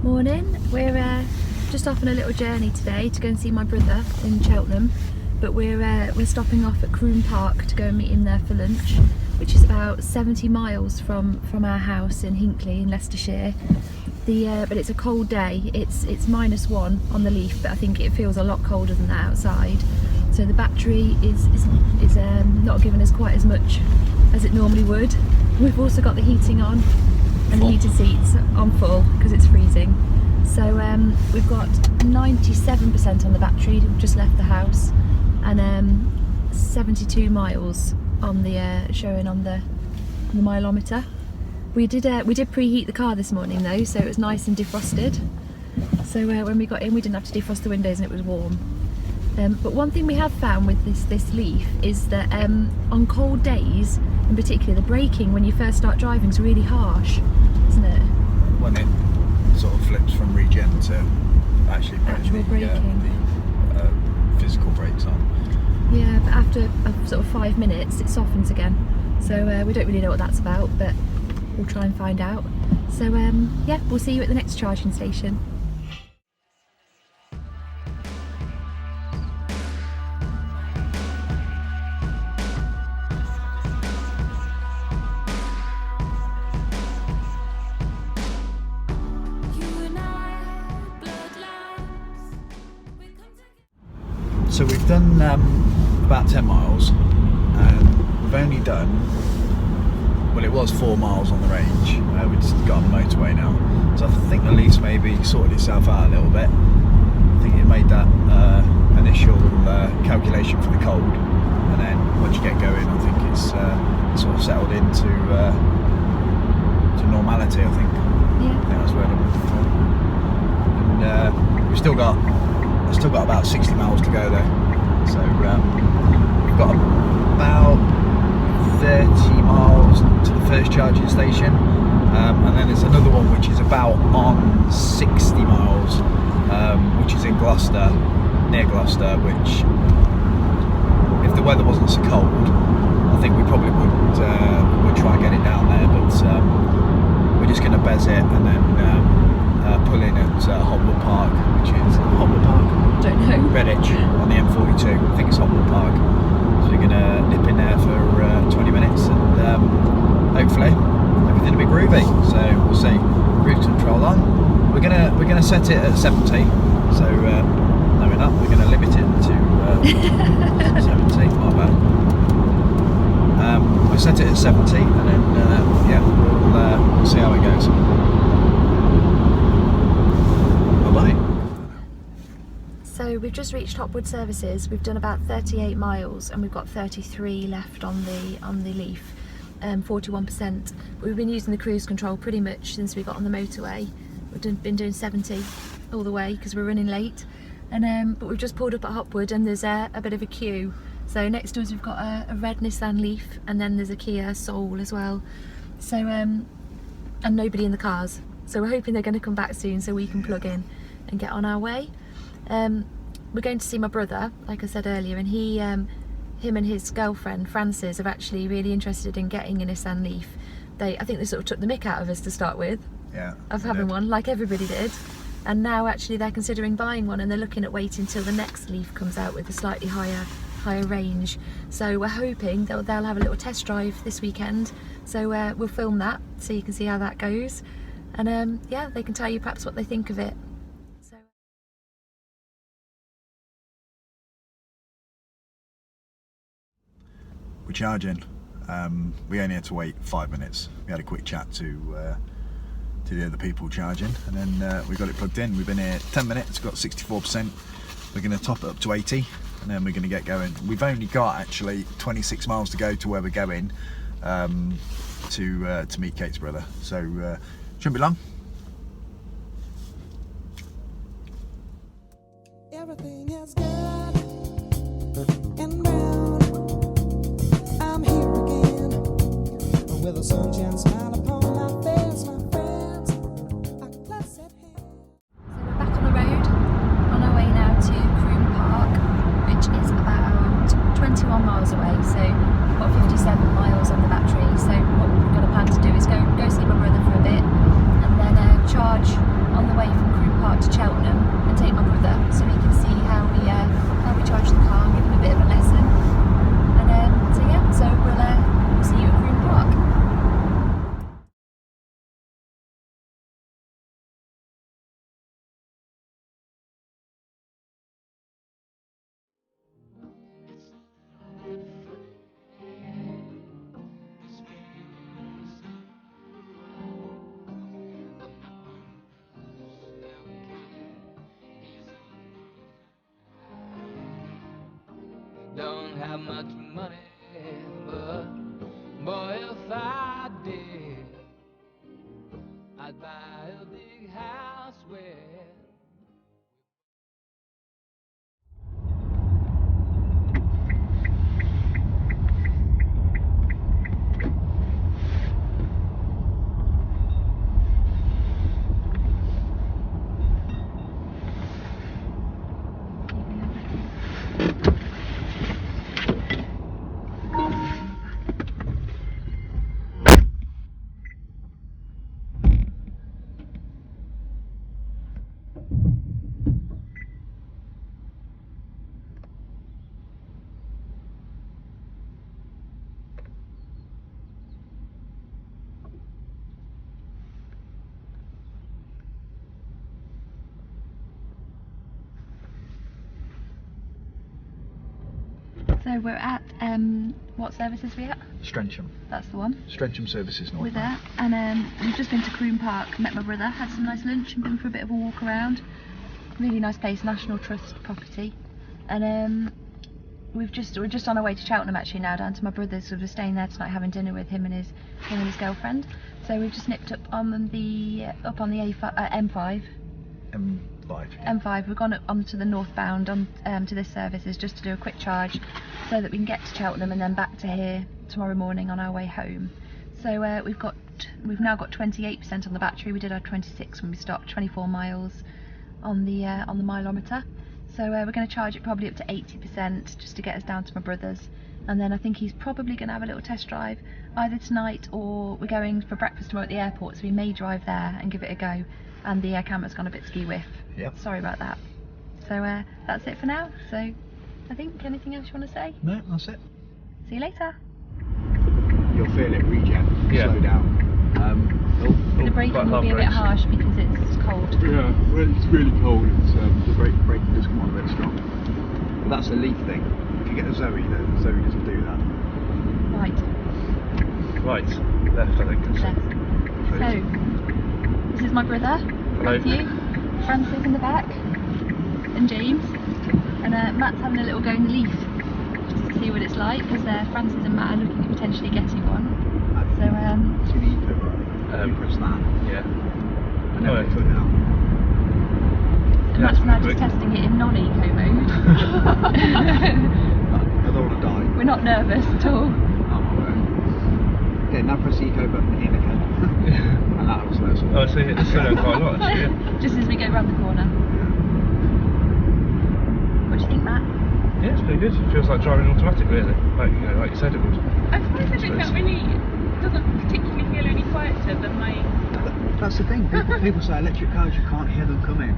Morning. We're just off on a little journey today to go and see my brother in Cheltenham, but we're stopping off at Croom Park to go and meet him there for lunch, which is about 70 miles from our house in Hinckley in Leicestershire. But it's a cold day. It's -1 on the leaf, but I think it feels a lot colder than that outside. So the battery is not giving us quite as much as it normally would. We've also got the heating on and the heated seats on full because it's freezing. So we've got 97% on the battery. We've just left the house, and 72 miles on the showing on the mileometer. We did preheat the car this morning though, so it was nice and defrosted. So when we got in, we didn't have to defrost the windows and it was warm. But one thing we have found with this Leaf is that on cold days, in particular, the braking when you first start driving is really harsh, isn't it? When it sort of flips from regen to actually actual braking, the physical brakes on. Yeah, but after sort of 5 minutes, it softens again. So we don't really know what that's about, but we'll try and find out. So yeah, we'll see you at the next charging station. So we've done about 10 miles, and we've only done, well, it was 4 miles on the range. We just got on the motorway now, so I think the Leaf's maybe sorted itself out a little bit. I think it made that initial calculation for the cold, and then once you get going, I think it's sort of settled into to normality. I think. Yeah. I think that's where I'm looking for. And we've still got about 60 miles to go though, so we've got about 30 miles to the first charging station, and then there's another one which is about on 60 miles, which is in Gloucester, near Gloucester, which if the weather wasn't so cold, I think we probably would try and get it down there, but we're just going to bez it and then pull in at Hotwood Park, which is Hotwood Park? Don't know. Redditch on the M42, I think it's Hotwood Park. So we're going to nip in there for 20 minutes and hopefully everything will be groovy. So we'll see. Cruise control on. We're gonna set it at 70. So no, we're not. We're going to limit it to 70. My bad. We'll set it at 70 and then yeah, we'll see how it goes. So we've just reached Hotwood Services. We've done about 38 miles and we've got 33 left on the Leaf, 41%. We've been using the cruise control pretty much since we got on the motorway. We've been doing 70 all the way because we're running late. And but we've just pulled up at Hotwood and there's a bit of a queue. So next to us we've got a red Nissan Leaf and then there's a Kia Soul as well. So and nobody in the cars. So we're hoping they're going to come back soon so we can plug in and get on our way. We're going to see my brother, like I said earlier, and him and his girlfriend Frances are actually really interested in getting a Nissan Leaf. I think they sort of took the mick out of us to start with, of having one, like everybody did, and now actually they're considering buying one, and they're looking at waiting till the next Leaf comes out with a slightly higher range. So we're hoping they'll have a little test drive this weekend. So we'll film that so you can see how that goes, and yeah, they can tell you perhaps what they think of it. We're charging. We only had to wait 5 minutes. We had a quick chat to the other people charging, and then we got it plugged in. We've been here 10 minutes, got 64%. We're going to top it up to 80, and then we're going to get going. We've only got actually 26 miles to go to where we're going to meet Kate's brother. So shouldn't be long. Everything is good and brown. I'm here again with a sunshine smile upon my face, my friends. A glass at hand. So we're back on the road, on our way now to Croom Park, which is about 21 miles away. So we've got 57 miles on the battery. So what we're going to plan to do is go see my brother for a bit, and then charge on the way from have much money, but boy, if I did, I'd buy a big house where. So we're at, what services are we at? Strensham. That's the one. Strensham Services North. We're there, and we've just been to Croom Park, met my brother, had some nice lunch and been for a bit of a walk around. Really nice place, National Trust property. And we're just on our way to Cheltenham actually now, down to my brother's, so we're staying there tonight having dinner with him and his girlfriend. So we've just nipped up on the M5. M5. We've gone up onto the northbound to this services just to do a quick charge, so that we can get to Cheltenham and then back to here tomorrow morning on our way home. So we've now got 28% on the battery. We did our 26 when we stopped, 24 miles on the mileometer. So we're going to charge it probably up to 80% just to get us down to my brother's, and then I think he's probably going to have a little test drive either tonight, or we're going for breakfast tomorrow at the airport, so we may drive there and give it a go. And the camera's gone a bit ski-whiff. Yep. Sorry about that. So that's it for now. So I think, anything else you want to say? No, that's it. See you later. You'll feel it regen. Yeah. Slow down. The braking will be a bit harsh because it's cold. Yeah, well, it's really cold. It's the braking does come on a bit strong. But that's a leaf thing. If you get a Zoe, though, Zoe doesn't do that. Right. Left, I think. Left. So this is my brother, Hello. Matthew, Francis in the back, and James. And Matt's having a little go in the Leaf just to see what it's like, because Francis and Matt are looking at potentially getting one. So See the eco button? You press that. Yeah. And then Oh, we put it out. and Matt's now just testing it in non-eco mode. I don't want to die. We're not nervous at all. Okay, now press the eco button in again. And that will slow us all. Oh, so it's slowed down quite a lot actually, yeah. Just as we go round the corner. What do you think, Matt? Yeah, it's pretty good. It feels like driving automatic really, like you said it would. I suppose I think that really doesn't particularly feel any quieter than my. That's the thing. People say electric cars, you can't hear them coming.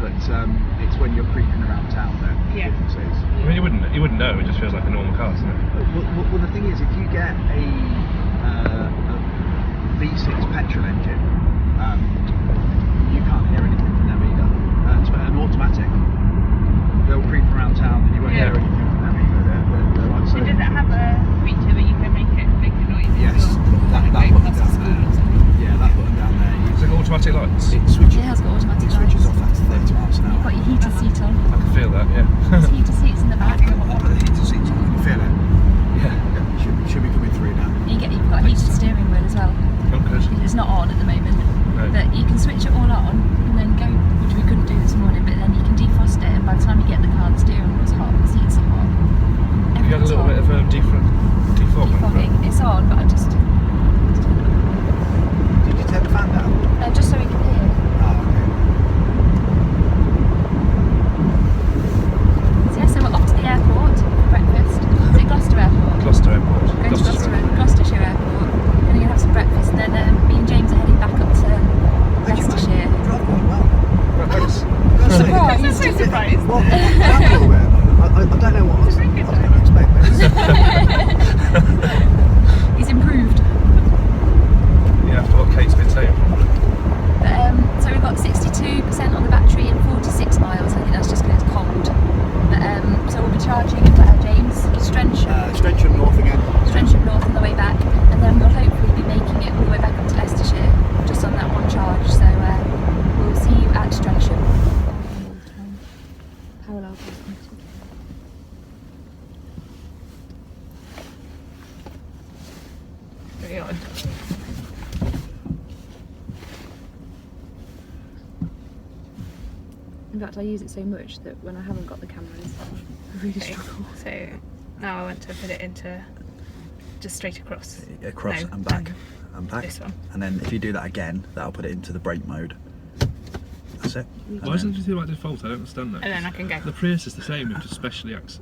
But it's when you're creeping around town that the Yeah. difference is. I mean, you wouldn't know. It just feels like a normal car, doesn't it? Well, the thing is, if you get a V6 petrol engine, you can't hear anything from them either. But an automatic, they'll creep around town and you won't hear anything from them either. They're like So does it have a feature that you can make it make a noise? Yes, that button down there. Yeah, that button down there. It's like automatic lights. It switches. It has got automatic It switches lights. off after 30 miles an You've hour. got your heated seat on. I can feel that, yeah. There's heated seats in the back. I'll put the heated seats on. You can feel it. Yeah. Should be coming through now. You've got a heated steering wheel as well. Oh, good. It's not on at the moment, No. but you can switch In fact, I use it so much that when I haven't got the cameras, I really Okay, struggle. so now I want to put it into just straight across. Across No, and back. And back. this one. And then if you do that again, that'll put it into the brake mode. That's it. Why doesn't it do like default? I don't understand that. And then I can go. The Prius is the same, you have to specially ask.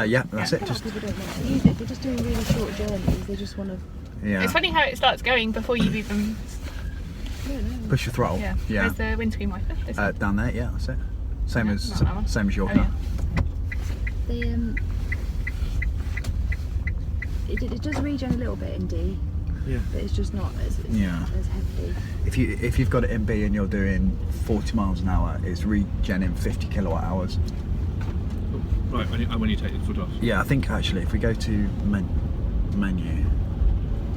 Yeah, that's Yeah. it. A lot Just of people don't want to use it. They're just doing really short journeys. They just want to. yeah. It's funny how it starts going before you've even. Push your throttle. Yeah. Yeah. Where's the windscreen wiper? This one? Down there. Yeah, that's it. Same Yeah, as not that one. same as your Oh, car. yeah. They it does regen a little bit in D, Yeah. but it's just not as as hefty. If you've got it in B and you're doing 40 miles an hour, it's regenerating 50 kilowatt hours. Right, when you take the foot off. Yeah, I think actually if we go to menu,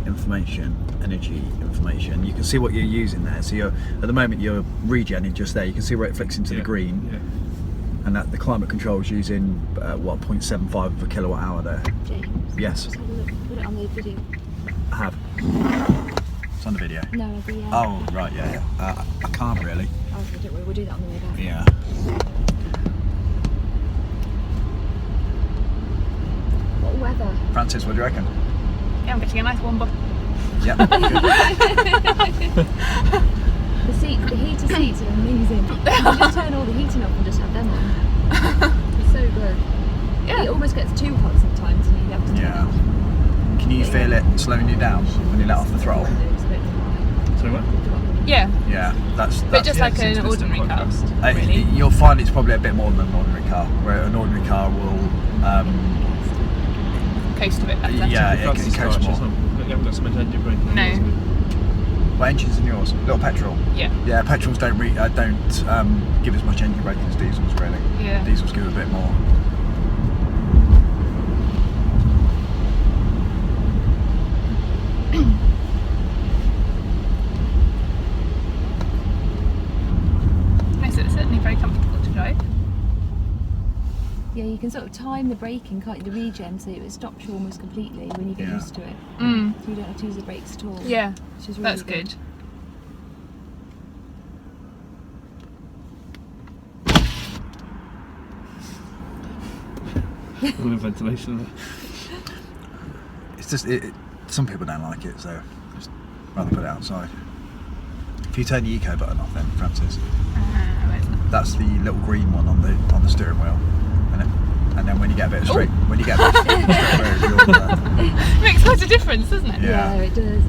information, energy information, you can see what you're using there. So you're at the moment you're regenning just there. You can see where it flicks into the green, Yeah. and that the climate control is using what 0.75 of a kilowatt hour there. James. Yes. Just have a look. Put it on the video. I have. It's on the video. No, the. Oh right, yeah. I can't really. Oh, don't worry. We'll do that on the way back. Yeah. What weather? Francis, what do you reckon? Yeah, I'm getting a nice warm bottle. Yeah. The heated seats are amazing. You just turn all the heating off and just have them on. It's so good. Yeah. It almost gets too hot sometimes, and you have to turn Yeah. it off. Can you feel it slowing you down when you let off the throttle? It's a bit dry. So what? Yeah, Yeah, that's but just like seems an to ordinary quite car. fast. Really. You'll find it's probably a bit more than an ordinary car, where an ordinary car will Coast a bit better. yeah, it Francis costs car, more. You haven't got some engine brake. No. What engine's in yours? Little petrol. Yeah. Yeah, petrols don't give as much engine brake as diesels really. Yeah. Diesels give a bit more. No, so it's certainly very comfortable to drive. Yeah, you can sort of time the braking, can't you? The regen, so it stops you almost completely when you get Yeah. used to it. Mm. So you don't have to use the brakes at all. Yeah, Which is really that's good. All the ventilation there. It's just some people don't like it, so just rather put it outside. If you turn the eco button off, then Francis, Where's that? that's the little green one on the steering wheel, and then when you get a bit of straight, when you get a bit of straight road, you'll, Makes quite a difference, doesn't it? Yeah. Yeah, it does.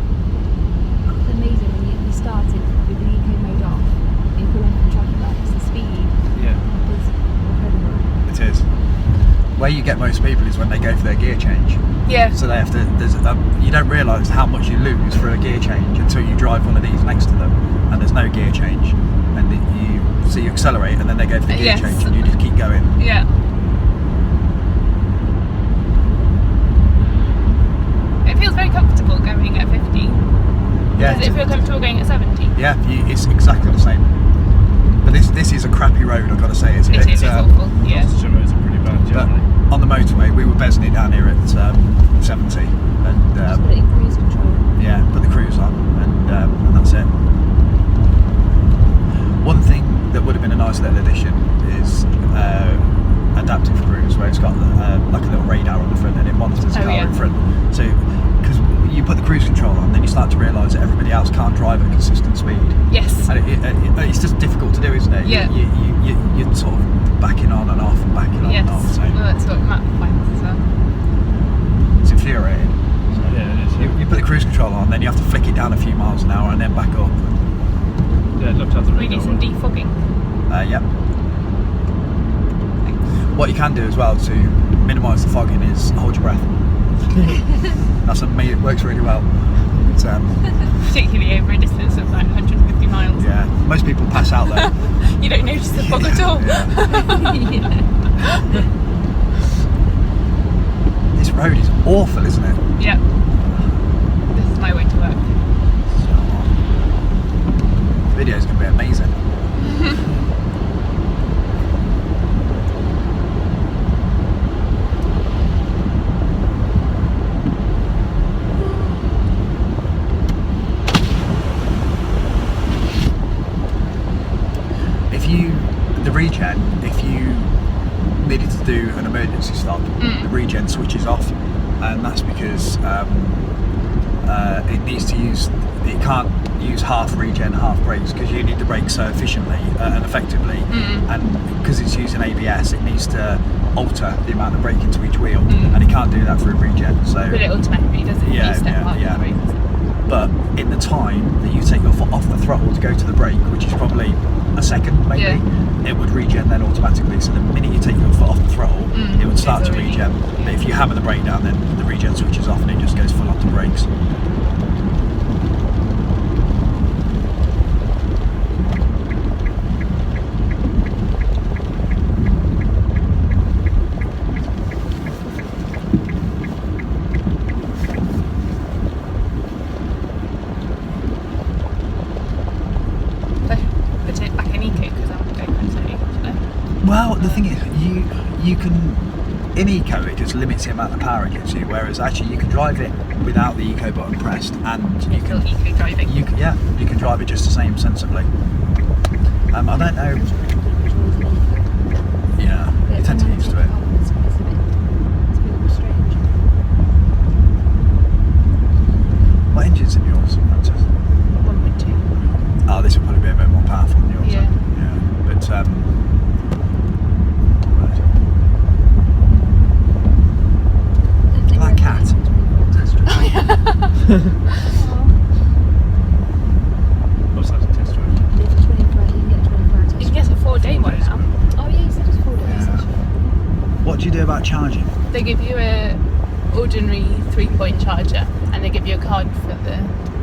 It's amazing when you start it with the eco mode off, and you pull in from traffic lights, the speed Yeah. is incredible. it is. Where you get most people is when they go for their gear change. Yeah. So they have to. You don't realise how much you lose for a gear change until you drive one of these next to them, and there's no gear change, and you accelerate, and then they go for the gear Yes. change, and you just keep going. Yeah. It feels very comfortable going at 50. Yeah. Does it feel comfortable going at 70? Yeah, it's exactly the same. But this is a crappy road, I've got to say. It's a It bit. is, it's awful. Yeah. Gloucestershire roads are pretty bad But generally. on the motorway, we were bezzing it down here at 70, and Just put it in cruise control. yeah, put the cruise on, and that's it. One thing that would have been a nice little addition is adaptive cruise, where it's got like a little radar on the front and it monitors the Oh, car yeah. in front. So, because you put the cruise control on, then you start to realise that everybody else can't drive at consistent speed. Yes. And it's just difficult to do, isn't it? Yeah. You're sort of backing on and off and backing on Yes. and off. So Well, that's what Matt finds as well. it's infuriating. Yeah, it is. Yeah. You put the cruise control on, then you have to flick it down a few miles an hour and then back up. Yeah, I'd love to have the We radar need some one. defogging. Yep. What you can do as well to minimise the fogging is hold your breath. That's amazing. It works really well. It's, Particularly over a distance of like 150 miles. yeah, most people pass out though. You don't notice the fog at all. Yeah. This road is awful, isn't it? Yeah. This is my way to work. The video's going to be amazing. the regen, if you needed to do an emergency stop, the regen switches off, and that's because it needs to use, it can't use half regen, half brakes, because you need the brakes so efficiently and effectively, and because it's using ABS, it needs to alter the amount of brake into each wheel, and it can't do that through regen. So But it automatically does it. Yeah, You step yeah, up yeah. the brakes. but in the time that you take your foot off the throttle to go to the brake, which is probably a second maybe, it would regen then automatically. So the minute you take your foot off the throttle, it would start to already- regen. But if you hammer the brake down, then the regen switches off and it just goes full onto brakes. Put it back in eco because I want to go constantly today. Well, the thing is, you can, in eco it just limits the amount of power it gives you, whereas actually you can drive it without the eco button pressed, and you Still can eco driving. you can drive it just the same sensibly. I don't know. Yeah, you tend to get used to it. It's a bit strange. What engine's in yours, Francis? 1.2. Oh, this will probably be a bit more powerful than yours. Yeah. Then. Yeah. But right. That cat. What's that test drive? You can get a 4-day one now. Oh yeah, you said it's 4 days. Yeah. What do you do about charging? They give you a ordinary 3-point charger, and they give you a card for the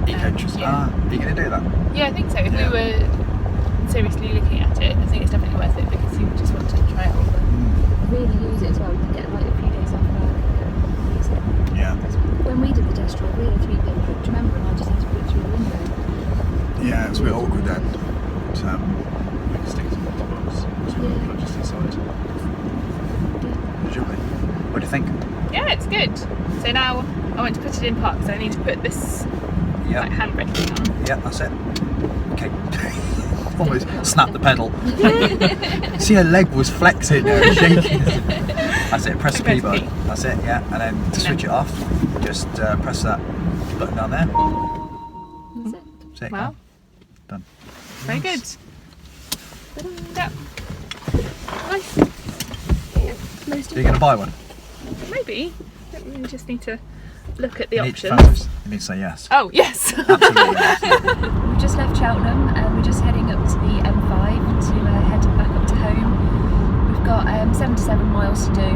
Eco. yeah. Are you going to do that? Yeah, I think so. If Yeah. we were seriously looking at it, I think it's definitely worth it because you just want to try it all. Really use it as well. You can get like a few days off work. Use it. Yeah. When we did the test drive, we had a 3-pin trip. Do you remember? And I just had to put it through the window. Yeah, it was a bit awkward then. But, We can stick it to the box. Yeah. Just inside. what do you think? Yeah, it's good. So now I want to put it in park, so I need to put this Yeah. like handbrake thing on. Yeah, that's it. Okay. Almost snapped the pedal. See, her leg was flexing, shaking. That's it, press the P Press P. button. That's it, yeah. And then to switch it off, just press that button down there. That's it. That's it, Wow. done. Very good. Yeah. Nice. Most Are you going to buy one? Maybe. We just need to look at the You need, options. Francis, you need to say yes. Oh, yes. Absolutely yes. We've just left Cheltenham and we're just heading up to the M5 to head back up to home. We've got 77 miles to do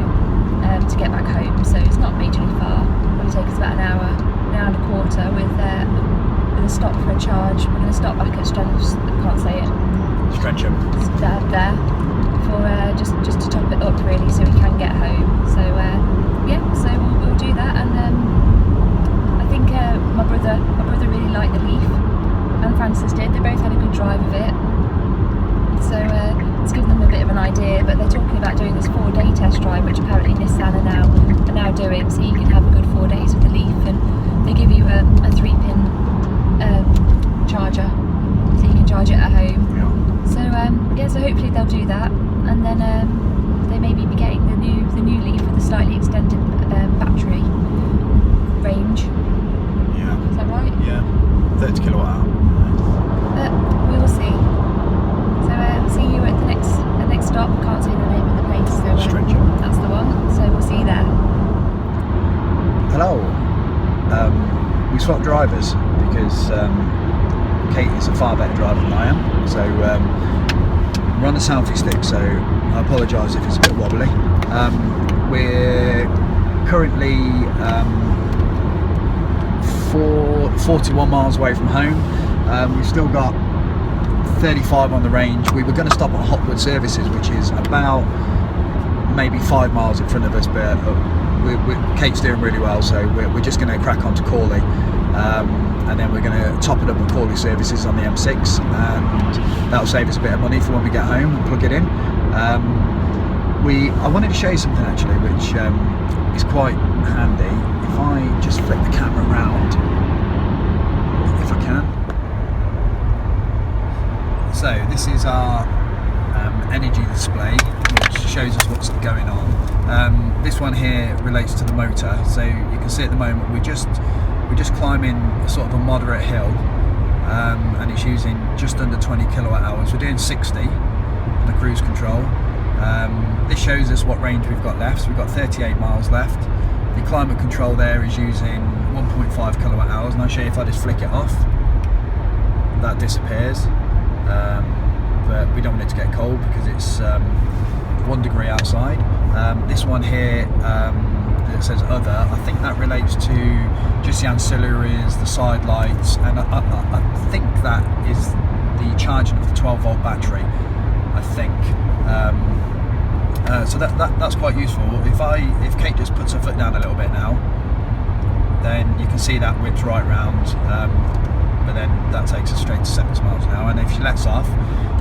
to get back home, so it's not majorly far. It'll take us about an hour and a quarter with a stop for a charge. We're going to stop back at Strange, I can't say it, Stretchum. there for just to top it up really, so we can get home. So yeah, so we'll do that, and I think my brother really liked the Leaf, and Francis did. They both had a good drive of it, so it's given them a bit of an idea. But they're talking about doing this 4-day test drive, which apparently Nissan are now doing. So you can have a good 4 days with the Leaf, and they give you a 3-pin charger, so you can charge it at home. Yeah. So yeah, so hopefully they'll do that, and then they may be getting the new Leaf with a slightly extended battery range. Yeah. Is that right? Yeah. 30 kilowatt hour. But we will see. So see you at the next stop. Can't say the name of the place. So Stretchum. that's the one. So we'll see you there. Hello. We swapped drivers because Kate is a far better driver than I am. So we're on the selfie stick, so I apologise if it's a bit wobbly. We're currently 41 miles away from home. We've still got 35 on the range. We were going to stop at Hotwood Services, which is about maybe 5 miles in front of us, but Kate's doing really well, so we're just going to crack on to Crawley, and then we're going to top it up with Crawley Services on the M6, and that'll save us a bit of money for when we get home and plug it in. I wanted to show you something actually, which is quite handy. If I just flip the camera around, if I can. So this is our energy shows us what's going on. This one here relates to the motor, so you can see at the moment we're just climbing sort of a moderate hill, and it's using just under 20 kilowatt hours. We're doing 60 on the cruise control. This shows us what range we've got left. So we've got 38 miles left. The climate control there is using 1.5 kilowatt hours, and I'll show you if I just flick it off, that disappears. But we don't want it to get cold because it's 1 degree outside. This one here that says other, I think that relates to just the ancillaries, the side lights, and I think that is the charging of the 12-volt battery, I think. So that's quite useful. If Kate just puts her foot down a little bit now, then you can see that whips right round, but then that takes us straight to 70 miles an hour. And if she lets off,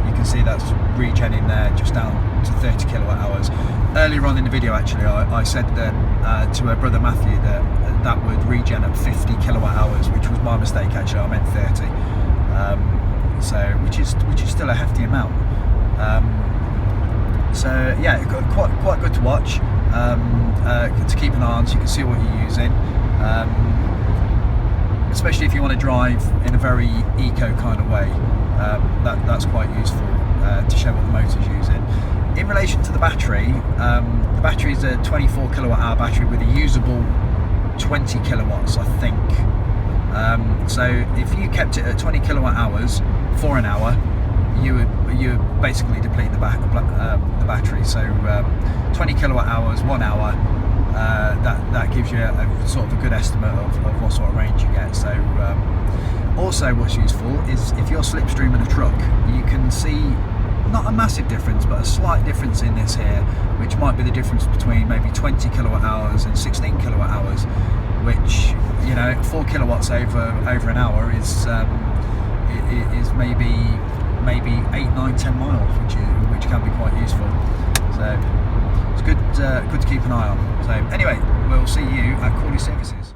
you can see that's regenning there just down to 30 kilowatt hours. Earlier on in the video, actually, I said that to her brother Matthew that would regen at 50 kilowatt hours, which was my mistake. Actually, I meant 30. So which is still a hefty amount. So yeah, quite good to watch, to keep an eye on, so you can see what you're using, especially if you want to drive in a very eco kind of way. That's quite useful to show what the motor's using. In relation to the battery is a 24 kilowatt hour battery with a usable 20 kilowatts, I think. So if you kept it at 20 kilowatt hours for an hour, you're basically depleting the battery. So 20 kilowatt hours, 1 hour, that gives you a sort of a good estimate of what sort of range you get. So also what's useful is if you're slipstreaming a truck, you can see not a massive difference, but a slight difference in this here, which might be the difference between maybe 20 kilowatt hours and 16 kilowatt hours, which, you know, 4 kilowatts over an hour is maybe 8, 9, 10 miles, which can be quite useful. So it's good to keep an eye on. So anyway, we'll see you at Corley Services.